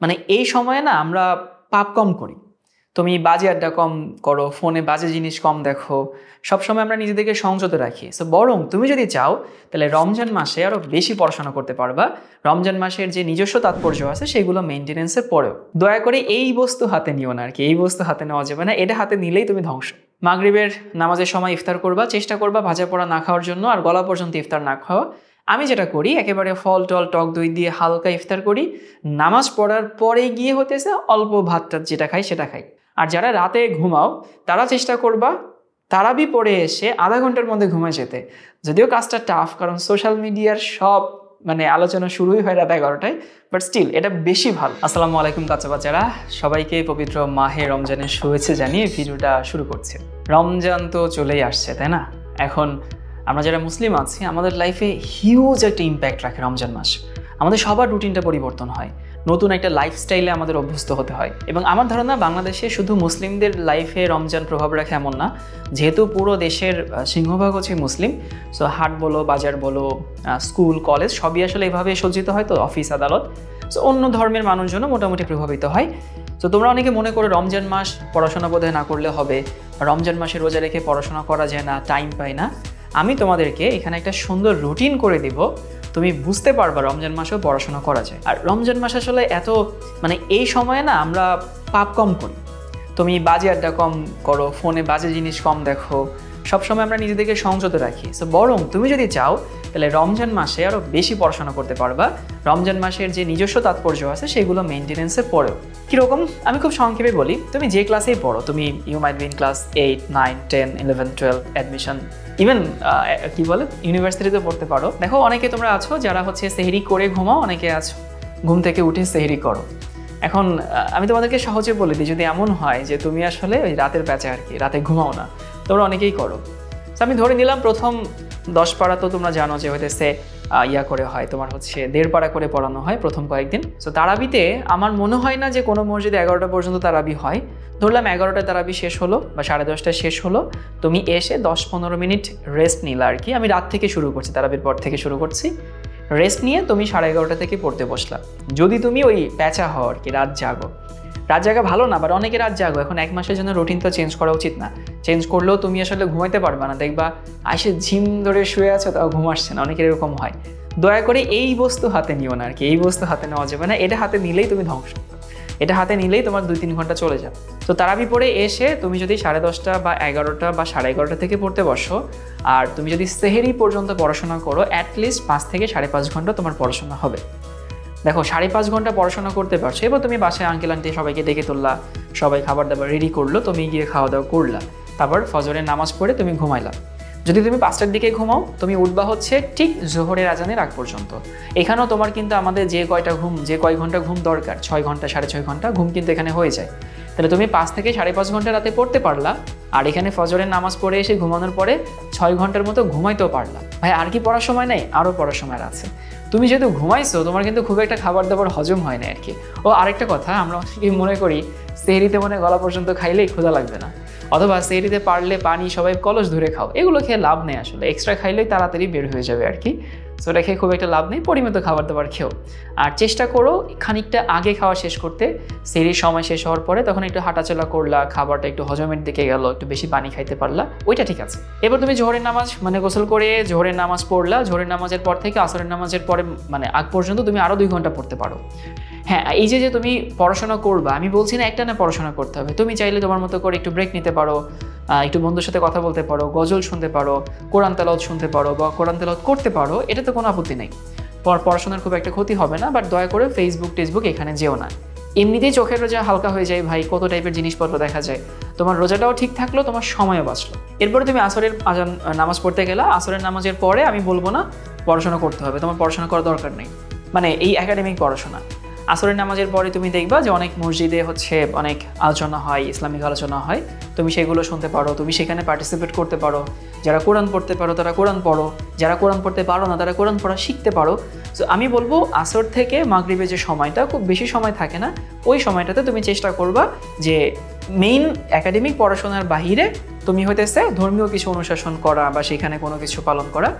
মানে এই সময়ে না আমরা পাপ কম করি। তুমি বাজে আড্ডা কম করো, ফোনে বাজে জিনিস কম দেখো, সবসময় আমরা নিজেদেরকে সংযত রাখি। সো বরং তুমি যদি চাও তাহলে রমজান মাসে আরও বেশি পড়াশোনা করতে পারবা। রমজান মাসের যে নিজস্ব তাৎপর্য আছে সেগুলো মেনটেনেন্সের পরেও দয়া করে এই বস্তু হাতে নিও না আর কি। এই বস্তু হাতে নেওয়া যাবে না, এটা হাতে নিলেই তুমি ধ্বংস। মাগরিবের নামাজের সময় ইফতার করবা, চেষ্টা করবা ভাজা পোড়া না খাওয়ার জন্য, আর গলা পর্যন্ত ইফতার না খাওয়া। আমি যেটা করি একেবারে ফল টল টক দই দিয়ে হালকা ইফতার করি, নামাজ পড়ার পরে গিয়ে হতেছে অল্প ভাতটা যেটা খাই সেটা খাই। আর যারা রাতে ঘুমাও তারা চেষ্টা করবা তারাবি পড়ে এসে আধা ঘন্টার মধ্যে ঘুমে যেতে। যদিও কাজটা টাফ, কারণ সোশ্যাল মিডিয়ার সব আলোচনা শুরুই হয় রাত 11টায়, বাট স্টিল এটা বেশি ভালো। আসসালামু আলাইকুম কাচ্চা বাচ্চারা, সবাইকে পবিত্র মাহে রমজানের শুভেচ্ছা জানিয়ে ভিডিওটা শুরু করছি। রমজান তো চলেই আসছে, তাই না? এখন আমরা যারা মুসলিম আছি আমাদের লাইফে হিউজ একটা ইম্প্যাক্ট রাখে রমজান মাস। আমাদের সবার রুটিনটা পরিবর্তন হয়, নতুন একটা লাইফস্টাইলে আমাদের অভ্যস্ত হতে হয়। এবং আমার ধারণা বাংলাদেশে শুধু মুসলিমদের লাইফে রমজান প্রভাব রাখে এমন না, যেহেতু পুরো দেশের সিংহভাগ হচ্ছে মুসলিম। সো হাট বলো, বাজার বলো, স্কুল কলেজ সবই আসলে এভাবে সজ্জিত হয়, তো অফিস আদালত। সো অন্য ধর্মের মানুষজনও মোটামুটি প্রভাবিত হয়। তো তোমরা অনেকে মনে করো রমজান মাস পড়াশোনা বোধহয় না করলে হবে, রমজান মাসে রোজা রেখে পড়াশোনা করা যায় না, টাইম পাই না। আমি তোমাদেরকে এখানে একটা সুন্দর রুটিন করে দিব, তুমি বুঝতে পারবা রমজান মাসেও পড়াশোনা করা যায়। আর রমজান মাস আসলে এত এই সময়ে না আমরা পাপ কম করি। তুমি বাজে আড্ডা কম করো, ফোনে বাজে জিনিস কম দেখো, সবসময় আমরা নিজেদেরকে সংযত রাখি। সো বরং তুমি যদি চাও তাহলে রমজান মাসে আরও বেশি পড়াশোনা করতে পারবা। রমজান মাসের যে নিজস্ব তাৎপর্য আছে সেগুলো মেনটেনেন্সের পরেও। কীরকম আমি খুব সংক্ষেপে বলি, তুমি যে ক্লাসেই পড়ো, তুমি you might be in class 8, 9, 10, 11, 12 admission, even কি বলে ইউনিভার্সিটিতে পড়তে পারো। দেখো অনেকে তোমরা আছো যারা সেহরি করে ঘুমাও, অনেকে আছো ঘুম থেকে উঠে সেহরি করো। এখন আমি তোমাদেরকে সহজে বলে দিই, যদি এমন হয় যে তুমি আসলে ওই রাতের প্যাচে আর কি রাতে ঘুমাও না, তোমরা অনেকেই করো। তো আমি ধরে নিলাম প্রথম 10 পারা তো তোমরা জানো যে ইয়া করে হয়, তোমার 1.5 পারা করে পড়ানো হয় প্রথম কয়েকদিন। সো তারাবিতে আমার মনে হয় না যে কোনো মসজিদে 11টা পর্যন্ত তারাবি হয়। ধরলাম 11টায় তারাবি শেষ হলো বা 10:30টায় শেষ হলো, তুমি এসে 10-15 মিনিট রেস্ট নিলা আর কি। আমি রাত থেকে শুরু করছি, তারাবির পর থেকে শুরু করছি। রেস্ট নিয়ে তুমি 11:30টা থেকে পড়তে বসলা। যদি তুমি ওই প্যাচা হও আর কি, রাত জাগা ভালো না, বাট অনেকে রাত জাগো। এখন 1 মাসের জন্য রুটিন তো চেঞ্জ করা উচিত না। চেঞ্জ করলেও তুমি আসলে ঘুমাইতে পারবে না, দেখবা আসে ঝিম ধরে শুয়ে আছো তাও ঘুম আসছে না, অনেকের এরকম হয়। দয়া করে এই বস্তু হাতে নিও না আর কি। এই বস্তু হাতে নেওয়া যাবে না, এটা হাতে নিলেই তুমি ধ্বংস। এটা হাতে নিলেই তোমার 2-3 ঘন্টা চলে যাবে। তো তারাবি পড়ে এসে তুমি যদি 10:30 বা 11টা বা 11:30 থেকে পড়তে বসো, আর তুমি যদি সেহরি পর্যন্ত পড়াশোনা করো, অ্যাটলিস্ট 5 থেকে 5.5 ঘন্টা তোমার পড়াশোনা হবে। দেখো 5.5 ঘন্টা পড়াশোনা করতে পারছো, এবার তুমি বাসায় আঙ্কেল আন্টি সবাইকে ডেকে তুললা, সবাই খাবার দাবার রেডি করলো, তুমি গিয়ে খাওয়া দাওয়া করলা, তারপর ফজরের নামাজ পড়ে তুমি ঘুমাইলা। যদি তুমি 5টার দিকে ঘুমাও, তুমি উঠবা ঠিক জোহরের আজানের আগ পর্যন্ত। এখানেও তোমার কিন্তু আমাদের যে কয় ঘন্টা ঘুম দরকার, 6 ঘন্টা 6.5 ঘন্টা ঘুম কিন্তু এখানে হয়ে যায়। তাহলে তুমি 5 থেকে 5.5 ঘন্টা রাতে পড়তে পারলা, আর এখানে ফজরের নামাজ পড়ে এসে ঘুমানোর পরে 6 ঘন্টার মতো ঘুমাইতেও পারলা। ভাই আর কি পড়ার সময় নেই? আরও পড়ার সময় আছে। তুমি যেহেতু ঘুমাইছো, তোমার কিন্তু খুব একটা খাবার দাবার হজম হয় না আর কি। ও আরেকটা কথা, আমরা মনে করি সেহরিতে গলা পর্যন্ত খাইলেই ক্ষুধা লাগবে না, অথবা সেহরিতে পারলে পানি সবাই কলস ধরে খাও। এগুলো খেয়ে লাভ নেই আসলে, এক্সট্রা খাইলেই তাড়াতাড়ি বের হয়ে যাবে আর কি। সো এটা খেয়ে খুব একটা লাভ নেই, পরিমিত খাবার দাবার খেও। আর চেষ্টা করো খানিকটা আগে খাওয়া শেষ করতে। সেহরির সময় শেষ হওয়ার পরে তখন একটু হাঁটাচলা করলা, খাবারটা একটু হজমের দিকে গেল, একটু বেশি পানি খাইতে পারলা, ওইটা ঠিক আছে। এবার তুমি জোহরের নামাজ গোসল করে জোহরের নামাজ পড়লা। জোহরের নামাজের পর থেকে আসরের নামাজের পরে আগ পর্যন্ত তুমি আরও 2 ঘন্টা পড়তে পারো। হ্যাঁ, এই যে তুমি পড়াশোনা করবা, আমি বলছি না একটা না পড়াশোনা করতে হবে। তুমি চাইলে তোমার মতো করে একটু ব্রেক নিতে পারো, একটু বন্ধুর সাথে কথা বলতে পারো, গজল শুনতে পারো, কোরআন তেলাওয়াত শুনতে পারো বা কোরআন তেলাওয়াত করতে পারো, এটা তো কোনো আপত্তি নেই। পড়াশোনার খুব একটা ক্ষতি হবে না। বাট দয়া করে ফেসবুক এখানে যেও না। এমনিতেই চোখের রোজা হালকা হয়ে যায় ভাই, কত টাইপের জিনিসপত্র দেখা যায়। তোমার রোজাটাও ঠিক থাকলো, তোমার সময়ও বাঁচলো। এরপরে তুমি আসরের নামাজ পড়তে গেলা। আসরের নামাজের পরে আমি বলবো না পড়াশোনা করতে হবে, তোমার পড়াশোনা করার দরকার নেই, এই একাডেমিক পড়াশোনা। আসরের নামাজের পরে তুমি দেখবা যে অনেক মসজিদে অনেক আলোচনা হয়, ইসলামিক আলোচনা হয়, তুমি সেগুলো শুনতে পারো, তুমি সেখানে পার্টিসিপেট করতে পারো। যারা কোরআন পড়তে পারো তারা কোরআন পড়ো, যারা কোরআন পড়তে পারো না তারা কোরআন পড়া শিখতে পারো। সো আমি বলবো আসর থেকে মাগরিবের যে সময়টা, খুব বেশি সময় থাকে না, ওই সময়টাতে তুমি চেষ্টা করবা যে মেইন একাডেমিক পড়াশোনার বাহিরে তুমি ধর্মীয় কিছু অনুশাসন করা বা সেখানে কোনো কিছু পালন করা,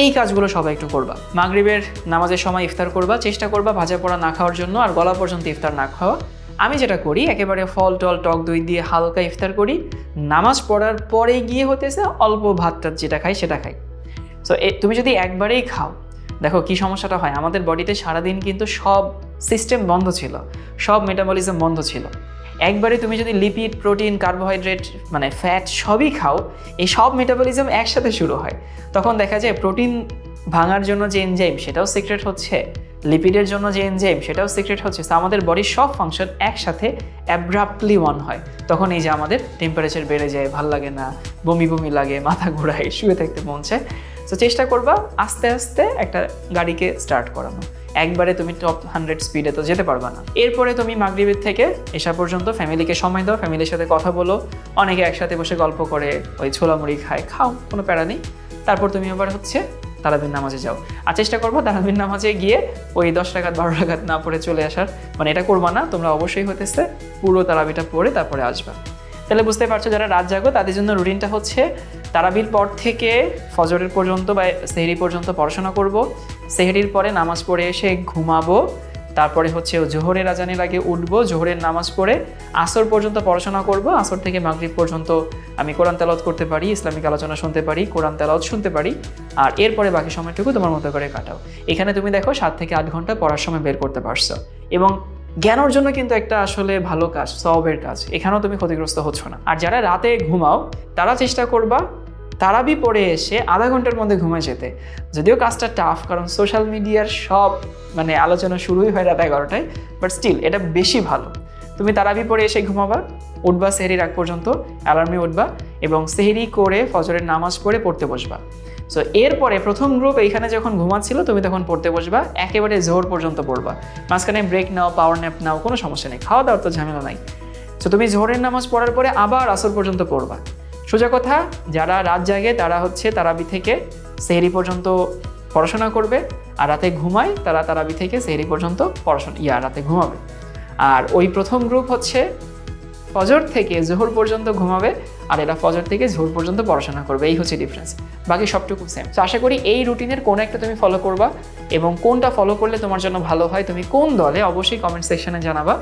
এই কাজগুলো সবাই একটু করবা। মাগরিবের নামাজের সময় ইফতার করবা, চেষ্টা করবা ভাজা পোড়া না খাওয়ার জন্য আর গলা পর্যন্ত ইফতার না খাওয়া। আমি যেটা করি একেবারে ফল টল টক দই দিয়ে হালকা ইফতার করি, নামাজ পড়ার পরে গিয়ে হতেছে অল্প ভাত টাত যেটা খাই সেটা খাই। সো তুমি যদি একবারেই খাও, দেখো কি সমস্যাটা হয়, আমাদের বডিতে সারাদিন কিন্তু সব সিস্টেম বন্ধ ছিল, সব মেটাবলিজম বন্ধ ছিল। একবারে তুমি যদি লিপিড, প্রোটিন, কার্বোহাইড্রেট মানে ফ্যাট সবই খাও, এই সব মেটাবলিজম একসাথে শুরু হয়। তখন দেখা যায় প্রোটিন ভাঙার জন্য যে এনজাইম সেটাও সিক্রেট হচ্ছে, লিপিডের জন্য যে এনজাইম সেটাও সিক্রেট হচ্ছে। তো আমাদের বডির সব ফাংশন একসাথে অ্যাব্রাপ্টলি অন হয়। তখন এই যে আমাদের টেম্পারেচার বেড়ে যায়, ভাল লাগে না, বমি বমি লাগে, মাথা ঘোরায়, শুয়ে থাকতে মন চায়। তো চেষ্টা করবা আস্তে আস্তে একটা গাড়িকে স্টার্ট করানো। একবারে তুমি টপ 100 স্পিডে তো যেতে পারবা না। এরপরে তুমি মাগরিবের থেকে এসা পর্যন্ত ফ্যামিলিকে সময় দাও, ফ্যামিলির সাথে কথা বলো, অনেকে একসাথে বসে গল্প করে, ওই ছোলা মুড়ি খায়, খাও, কোনো প্যারা নেই। তারপর তুমি আবার হচ্ছে তারাবির নামাজে যাও। আর চেষ্টা করবো তারাবির নামাজে গিয়ে ওই 10 রাকাত 12 রাকাত না পড়ে চলে আসার, মানে এটা করবা না, তোমরা অবশ্যই হতেছে পুরো তারাবিটা পড়ে তারপরে আসবা। তাহলে বুঝতে পারছো যারা রাত জাগো তাদের জন্য রুটিনটা হচ্ছে তারাবির পর থেকে ফজরের পর্যন্ত বা সেহরি পর্যন্ত পড়াশোনা করব, সেহরির পরে নামাজ পড়ে এসে ঘুমাবো, তারপরে হচ্ছে জোহরের আজানের আগে উঠবো, জোহরের নামাজ পড়ে আসর পর্যন্ত পড়াশোনা করব, আসর থেকে মাগরিব পর্যন্ত আমি কোরআন তেলাওয়াত করতে পারি, ইসলামিক আলোচনা শুনতে পারি, কোরআন তেলাওয়াত শুনতে পারি, আর এরপরে বাকি সময়টুকু তোমার মতো করে কাটাও। এখানে তুমি দেখো 7 থেকে 8 ঘন্টা পড়ার সময় বের করতে পারছো, এবং জ্ঞান অর্জন কিন্তু একটা আসলে ভালো কাজ, সওয়াবের কাজ, এখানেও তুমি ক্ষতিগ্রস্ত হচ্ছ না। আর যারা রাতে ঘুমাও তারা চেষ্টা করবা তারাবি পড়ে এসে আধা ঘন্টার মধ্যে ঘুমায় যেতে। যদিও কাজটা টাফ, কারণ সোশ্যাল মিডিয়ার সব মানে আলোচনা শুরুই হয় রাত 11টায়, বাট স্টিল এটা বেশি ভালো। তুমি তারাবি পড়ে এসে ঘুমাবা, উঠবা সেহরির আগ পর্যন্ত, অ্যালার্মে উঠবা এবং সেহরি করে ফজরের নামাজ পড়ে পড়তে বসবা। সো এরপরে প্রথম গ্রুপ এইখানে যখন ঘুমাচ্ছিল তুমি তখন পড়তে বসবা, একেবারে জোহর পর্যন্ত পড়বা, মাঝখানে ব্রেক নাও, পাওয়ার ন্যাপ নাও, কোনো সমস্যা নেই, খাওয়া দাওয়ার তো ঝামেলা নাই। সো তুমি জোহরের নামাজ পড়ার পরে আবার আসর পর্যন্ত পড়বা। সোজা কথা, যারা রাত জাগে তারা হচ্ছে তারাবি থেকে সেহরি পর্যন্ত পড়াশোনা করবে, আর রাতে ঘুমায় তারা তারাবি থেকে সেহরি পর্যন্ত রাতে ঘুমাবে। আর ওই প্রথম গ্রুপ হচ্ছে ফজর থেকে জোহর পর্যন্ত ঘুমাবে, আর এরা ফজর থেকে জোহর পর্যন্ত পড়াশোনা করবে। এই হচ্ছে ডিফারেন্স, বাকি সবটুকু সেম। তো আশা করি এই রুটিনের কোনো একটা তুমি ফলো করবা, এবং কোনটা ফলো করলে তোমার জন্য ভালো হয়, তুমি কোন দলে অবশ্যই কমেন্ট সেকশনে জানাবা।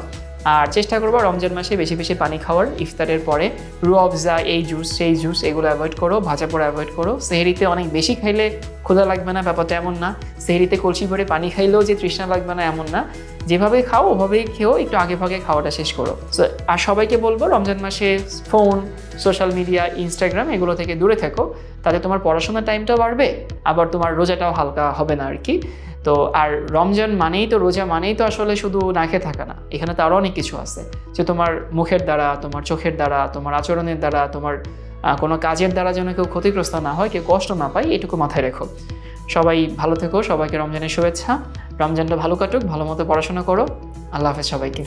আর চেষ্টা করবো রমজান মাসে বেশি বেশি পানি খাওয়ার, ইফতারের পরে রুয়াবজা, এই জুস সেই জুস এগুলো অ্যাভয়েড করো, ভাজা পোড়া অ্যাভয়েড করো। সেহরিতে অনেক বেশি খাইলে ক্ষুধা লাগবে না, ব্যাপারটা এমন না। সেহরিতে কলসি ভরে পানি খাইলেও যে তৃষ্ণা লাগবে না এমন না। যেভাবে খাও ওভাবেই খেও, একটু আগে ভাগে খাওয়াটা শেষ করো। সো আর সবাইকে বলবো রমজান মাসে ফোন, সোশ্যাল মিডিয়া, ইনস্টাগ্রাম এগুলো থেকে দূরে থাকো, তাতে তোমার পড়াশোনার টাইমটাও বাড়বে, আবার তোমার রোজাটাও হালকা হবে না আর কি। তো আর রমজান মানেই তো, রোজা মানেই তো আসলে শুধু না খেয়ে থাকা না, এখানে তো আরও অনেক কিছু আছে, যে তোমার মুখের দ্বারা, তোমার চোখের দ্বারা, তোমার আচরণের দ্বারা, তোমার কোনো কাজের দ্বারা যেন কেউ ক্ষতিগ্রস্ত না হয়, কেউ কষ্ট না পায়, এটুকু মাথায় রেখো। সবাই ভালো থেকো, সবাইকে রমজানের শুভেচ্ছা, রমজানটা ভালো কাটুক, ভালো মতো পড়াশোনা করো। আল্লাহ হাফেজ সবাইকে।